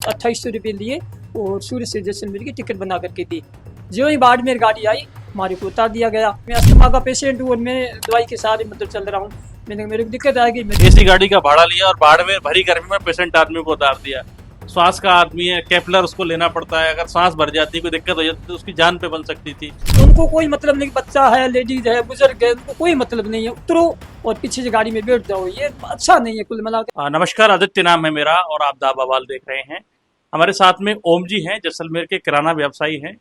₹2800 लिए और सूरत से जैसलमेर की टिकट बना करके दी। जो ही बाड़मेर गाड़ी आई हमारे को उतार दिया गया। मैं अस्थमा का पेशेंट हूँ और मैं दवाई के साथ मतलब चल रहा हूँ। मैंने मेरे को दिक्कत आएगी। एसी गाड़ी का भाड़ा लिया और बाड़मेर भरी गर्मी में पेशेंट आदमी को उतार दिया। श्वास का आदमी है, केपलर उसको लेना पड़ता है, अगर सांस भर जाती, कोई दिक्कत हो जाती तो उसकी जान पे बन सकती थी। उनको कोई मतलब नहीं, बच्चा है, लेडीज है, बुजुर्ग है, उनको कोई मतलब नहीं है। उतरो और पीछे से गाड़ी में बैठ जाओ, ये अच्छा नहीं है कुल मिलाकर। नमस्कार, आदित्य नाम है मेरा और आप दा बवाल देख रहे हैं। हमारे साथ में ओम जी हैं, जैसलमेर के किराना व्यवसायी हैं।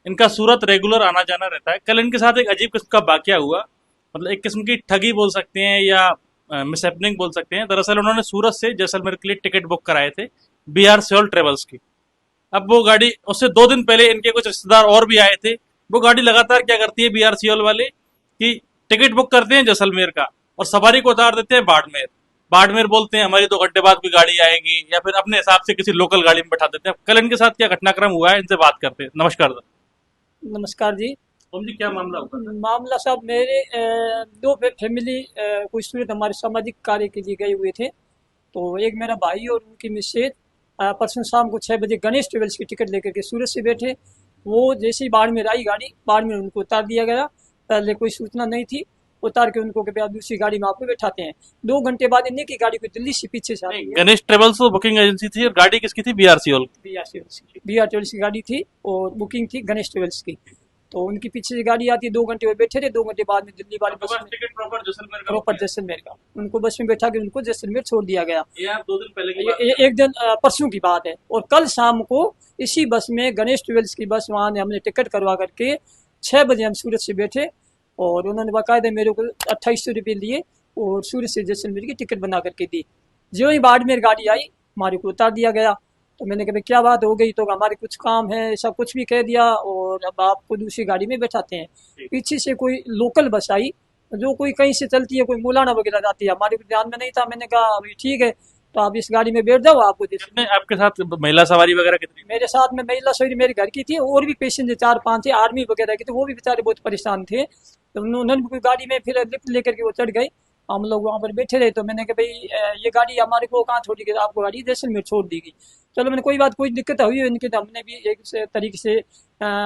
इनका सूरत रेगुलर आना जाना रहता है। कल इनके साथ एक अजीब किस्म का वाकया हुआ, मतलब एक किस्म की ठगी बोल सकते हैं या मिसहैपनिंग बोल सकते हैं। दरअसल उन्होंने सूरत से जैसलमेर के लिए टिकट बुक कराए थे BR सियोल ट्रेवल्स की। अब वो गाड़ी, उससे 2 दिन पहले इनके कुछ रिश्तेदार और भी आए थे। वो गाड़ी लगातार क्या करती है BR सियोल वाले कि टिकट बुक करते हैं जैसलमेर का और सवारी को उतार देते हैं बाड़मेर। बाड़मेर बोलते हैं हमारी 2 घंटे बाद कोई गाड़ी आएगी, या फिर अपने हिसाब से किसी लोकल गाड़ी में बैठा देते हैं। कल इनके साथ क्या घटनाक्रम हुआ है, इनसे बात करते हैं। नमस्कार। नमस्कार जी। ओम जी, क्या मामला हुआ? मामला साहब, मेरे दो फैमिली कोई सूरत हमारे सामाजिक कार्य के लिए गए हुए थे। तो एक मेरा भाई और उनकी मिसेज परसों शाम को 6 बजे गणेश ट्रेवल्स की टिकट लेकर के सूरत से बैठे। वो जैसे ही बाड़मेर आई गाड़ी, बाड़मेर उनको उतार दिया गया। पहले कोई सूचना नहीं थी। उतार के उनको कि आप दूसरी गाड़ी में आपको बैठाते हैं। 2 घंटे बाद इन्हीं की गाड़ी को दिल्ली से पीछे से आ रही है। गणेश ट्रेवल्स तो बुकिंग एजेंसी थी और गाड़ी किसकी थी? BR Seoul. BR ट्रेवल्स की गाड़ी थी और बुकिंग थी गणेश ट्रेवल्स की। तो उनकी पीछे से गाड़ी आती है, 2 घंटे में बैठे थे। 2 घंटे बाद में दिल्ली वाली बस में टिकट प्रॉपर जैसलमेर का उनको बस में बैठा के उनको जैसलमेर छोड़ दिया गया। ये आप 2 दिन पहले की बात है। एक दिन परसों की बात है। और कल शाम को इसी बस में गणेश ट्रेवल्स की बस वहाँ हमने टिकट करवा करके 6 बजे हम सूरत से बैठे और उन्होंने बाकायदा मेरे को ₹2800 लिए और सूरत से जैसलमेर की टिकट बना करके दी। जो ही बाड़मेर गाड़ी आई हमारे को उतार दिया गया। तो मैंने कहा क्या बात हो गई? तो हमारे कुछ काम है, ऐसा कुछ भी कह दिया और अब आपको दूसरी गाड़ी में बैठाते हैं। पीछे से कोई लोकल बस आई जो कोई कहीं से चलती है, कोई मौलाना वगैरह जाती है, हमारे को ध्यान में नहीं था। मैंने कहा अभी ठीक है, तो आप इस गाड़ी में बैठ जाओ। आपको आपके साथ महिला सवारी वगैरह कितनी? मेरे साथ में महिला सवारी मेरे घर की थी और भी पेशेंजर 4-5 थे, आर्मी वगैरह के थे। वो भी बेचारे बहुत परेशान थे। तो उन्होंने भी गाड़ी में फिर लिफ्ट लेकर के वो चढ़ गए। हम लोग वहाँ पर बैठे रहे। तो मैंने कहा भाई ये गाड़ी हमारे को कहाँ छोड़ी गई? आपको गाड़ी जैसलमेर छोड़ दी गई। चलो मैंने कोई बात, कोई दिक्कत हुई है इनकी, तो हमने भी एक तरीके से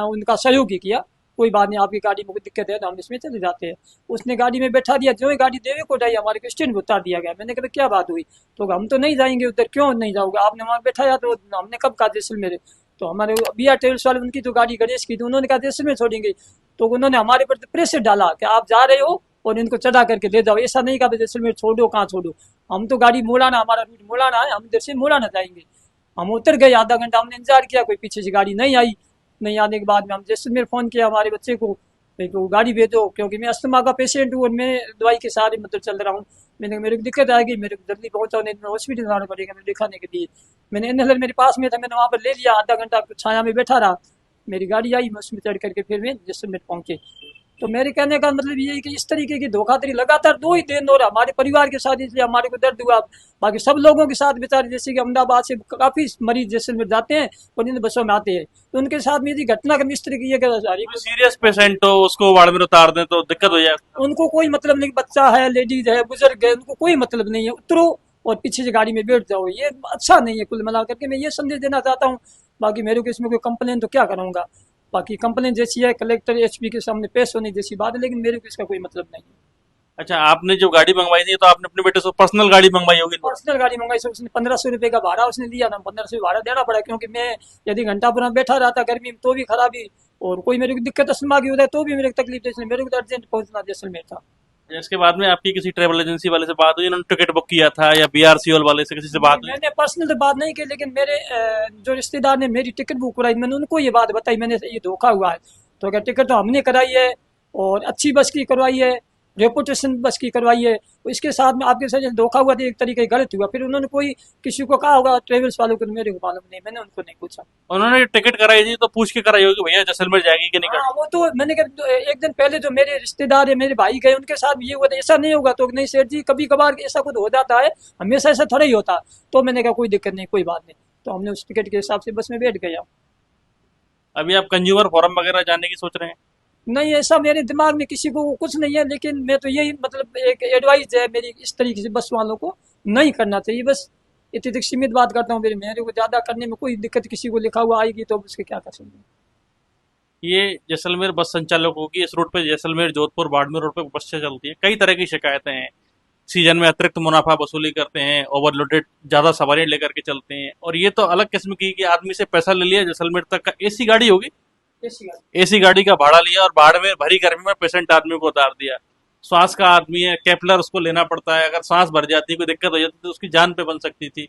उनका सहयोग ही किया। कोई बात नहीं, आपकी गाड़ी में कोई दिक्कत है तो हम इसमें चले जाते हैं। उसने गाड़ी में बैठा दिया। जो ही गाड़ी देवे को जाई हमारे को स्टैंड पर उतार दिया गया। मैंने कहा क्या बात हुई? तो हम तो नहीं जाएंगे उधर। क्यों नहीं जाओगे? आपने वहाँ बैठाया तो हमने कब कहा जैसलमेर? तो हमारे BR ट्रेवल्स वाले, उनकी तो गाड़ी गणेश की थी, उन्होंने कहा जैसलमेर छोड़ेंगे। तो उन्होंने हमारे पर प्रेशर डाला कि आप जा रहे हो और इनको चढ़ा करके ले जाओ। ऐसा नहीं कहा जैसलमेर छोड़ो, कहाँ छोड़ो। हम तो गाड़ी मोलाना, हमारा रूट मोलाना है, हम इधर से मोलाना जाएंगे। हम उतर गए। आधा घंटा हमने इंतजार किया, कोई पीछे से गाड़ी नहीं आई। नहीं आने के बाद में हम जैसलमेर फ़ोन किया हमारे बच्चे को, तो गाड़ी भेजो, क्योंकि मैं अस्थमा का पेशेंट हूँ और मैं दवाई के साथ मतलब चल रहा हूँ। मैंने मेरे को दिक्कत आएगी, मेरे को जल्दी पहुँचाओ, नहीं तो हॉस्पिटल जाना पड़ेगा मेरे दिखाने के लिए। मैंने इनहेलर मेरे पास में था, मैंने वहाँ पर ले लिया। आधा घंटा छाया में बैठा रहा। मेरी गाड़ी आई, मैं उसमें चढ़ करके फिर मैं जैसलमेर पहुँचे। तो मेरे कहने का मतलब ये है कि इस तरीके की धोखाधड़ी लगातार 2 ही दिन हो रहा हमारे परिवार के साथ, इसलिए हमारे को दर्द हुआ। बाकी सब लोगों के साथ बेचारे, जैसे कि अहमदाबाद से काफ़ी मरीज जैसलमेर जाते हैं और इन बसों में आते हैं, तो उनके साथ में यदि घटना इस तरीके की सीरियस पेशेंट हो उसको बाड़मेर उतार दें तो दिक्कत हो जाए। उनको कोई मतलब नहीं, बच्चा है, लेडीज है, बुजुर्ग है, उनको कोई मतलब नहीं है। उतरो और पीछे से गाड़ी में बैठ जाओ, ये अच्छा नहीं है कुल मिला करके। मैं ये संदेश देना चाहता हूँ। बाकी मेरे को इसमें कोई कंप्लेन तो क्या करूँगा? बाकी कंप्लेन जैसी है कलेक्टर HP के सामने पेश होने जैसी बात है, लेकिन मेरे को इसका कोई मतलब नहीं है। अच्छा, आपने जो गाड़ी मंगवाई थी तो आपने अपने बेटे से पर्सनल गाड़ी मंगवाई होगी? पर्सनल गाड़ी मंगाई से उसने ₹1500 का भाड़ा उसने दिया ना। 1500 भाड़ा देना पड़ा, क्योंकि मैं यदि घंटापुरा बैठा रहता गर्मी में तो भी खराबी, और कोई मेरे को दिक्कत अस्थमा की होता है तो भी मेरे को तकलीफ थी, इसलिए मेरे को तो अर्जेंट पहुंचना जैसलमेर था। इसके बाद में आपकी किसी ट्रेवल एजेंसी वाले से बात हुई, इन्होंने टिकट बुक किया था, या BR सियोल वाले से किसी से बात हुई? मैंने पर्सनल तो बात नहीं की, लेकिन मेरे जो रिश्तेदार ने मेरी टिकट बुक कराई, मैंने उनको ये बात बताई, मैंने ये धोखा हुआ है। तो क्या टिकट तो हमने कराई है और अच्छी बस की करवाई है, रेपुटेशन बस की करवाई है, तो इसके साथ में आपके साथ धोखा हुआ, तो एक तरीके गलत हुआ। फिर उन्होंने कोई किसी को कहा होगा ट्रेवल्स वालों को, मेरे को मालूम नहीं, मैंने उनको नहीं पूछा। उन्होंने टिकट कराई थी तो पूछ के कराई होगी भैया जैसलमेर जाएगी कि नहीं? हाँ, वो तो मैंने कहा एक दिन पहले जो मेरे रिश्तेदार है, मेरे भाई गए, उनके साथ ये हुआ था। ऐसा नहीं होगा तो नहीं सेठ जी, कभी कभार ऐसा कुछ हो जाता है, हमेशा ऐसा थोड़ा ही होता। तो मैंने कहा कोई दिक्कत नहीं, कोई बात नहीं। तो हमने उस टिकट के हिसाब से बस में बैठ गया। अभी आप कंज्यूमर फोरम वगैरह जाने की सोच रहे हैं? नहीं, ऐसा मेरे दिमाग में किसी को कुछ नहीं है, लेकिन मैं तो यही मतलब एक एडवाइस है मेरी, इस तरीके से बस वालों को नहीं करना चाहिए। बस इतनी तक सीमित बात करता हूँ, मेरे को ज़्यादा करने में कोई दिक्कत किसी को लिखा हुआ आएगी तो उसके क्या कर सकते हैं। ये जैसलमेर बस संचालकों की इस रूट पे जैसलमेर जोधपुर बाड़मेर रोड पे बसें चलती हैं, कई तरह की शिकायतें हैं। सीजन में अतिरिक्त मुनाफा वसूली करते हैं, ओवरलोडेड ज्यादा सवारियां लेकर के चलते हैं, और ये तो अलग किस्म की कि आदमी से पैसा ले लिया, जैसलमेर तक का एसी गाड़ी होगी, एसी गाड़ी का भाड़ा लिया और बाड़मेर भरी गर्मी में पेशेंट आदमी को उतार दिया। श्वास का आदमी है, केपलर उसको लेना पड़ता है, अगर सांस भर जाती है, कोई दिक्कत हो जाती तो उसकी जान पे बन सकती थी।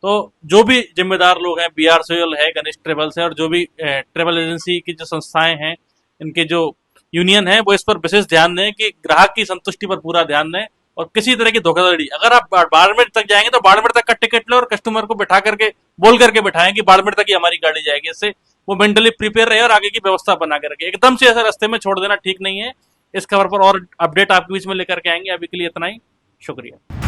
तो जो भी जिम्मेदार लोग हैं, BRCL है, गणेश ट्रेवल्स है, और जो भी ट्रेवल एजेंसी की जो संस्थाएं हैं, इनके जो यूनियन है, वो इस पर विशेष ध्यान दें कि ग्राहक की संतुष्टि पर पूरा ध्यान दें, और किसी तरह की धोखाधड़ी, अगर आप बाड़मेर तक जाएंगे तो बाड़मेर तक का टिकट लो और कस्टमर को बैठा करके बोल करके बैठाएं कि बाड़मेर तक ही हमारी गाड़ी जाएगी। इससे वो मेंटली प्रिपेयर रहे और आगे की व्यवस्था बना के रखे। एकदम से ऐसे रास्ते में छोड़ देना ठीक नहीं है। इस खबर पर और अपडेट आपके बीच में लेकर के आएंगे। अभी के लिए इतना ही, शुक्रिया।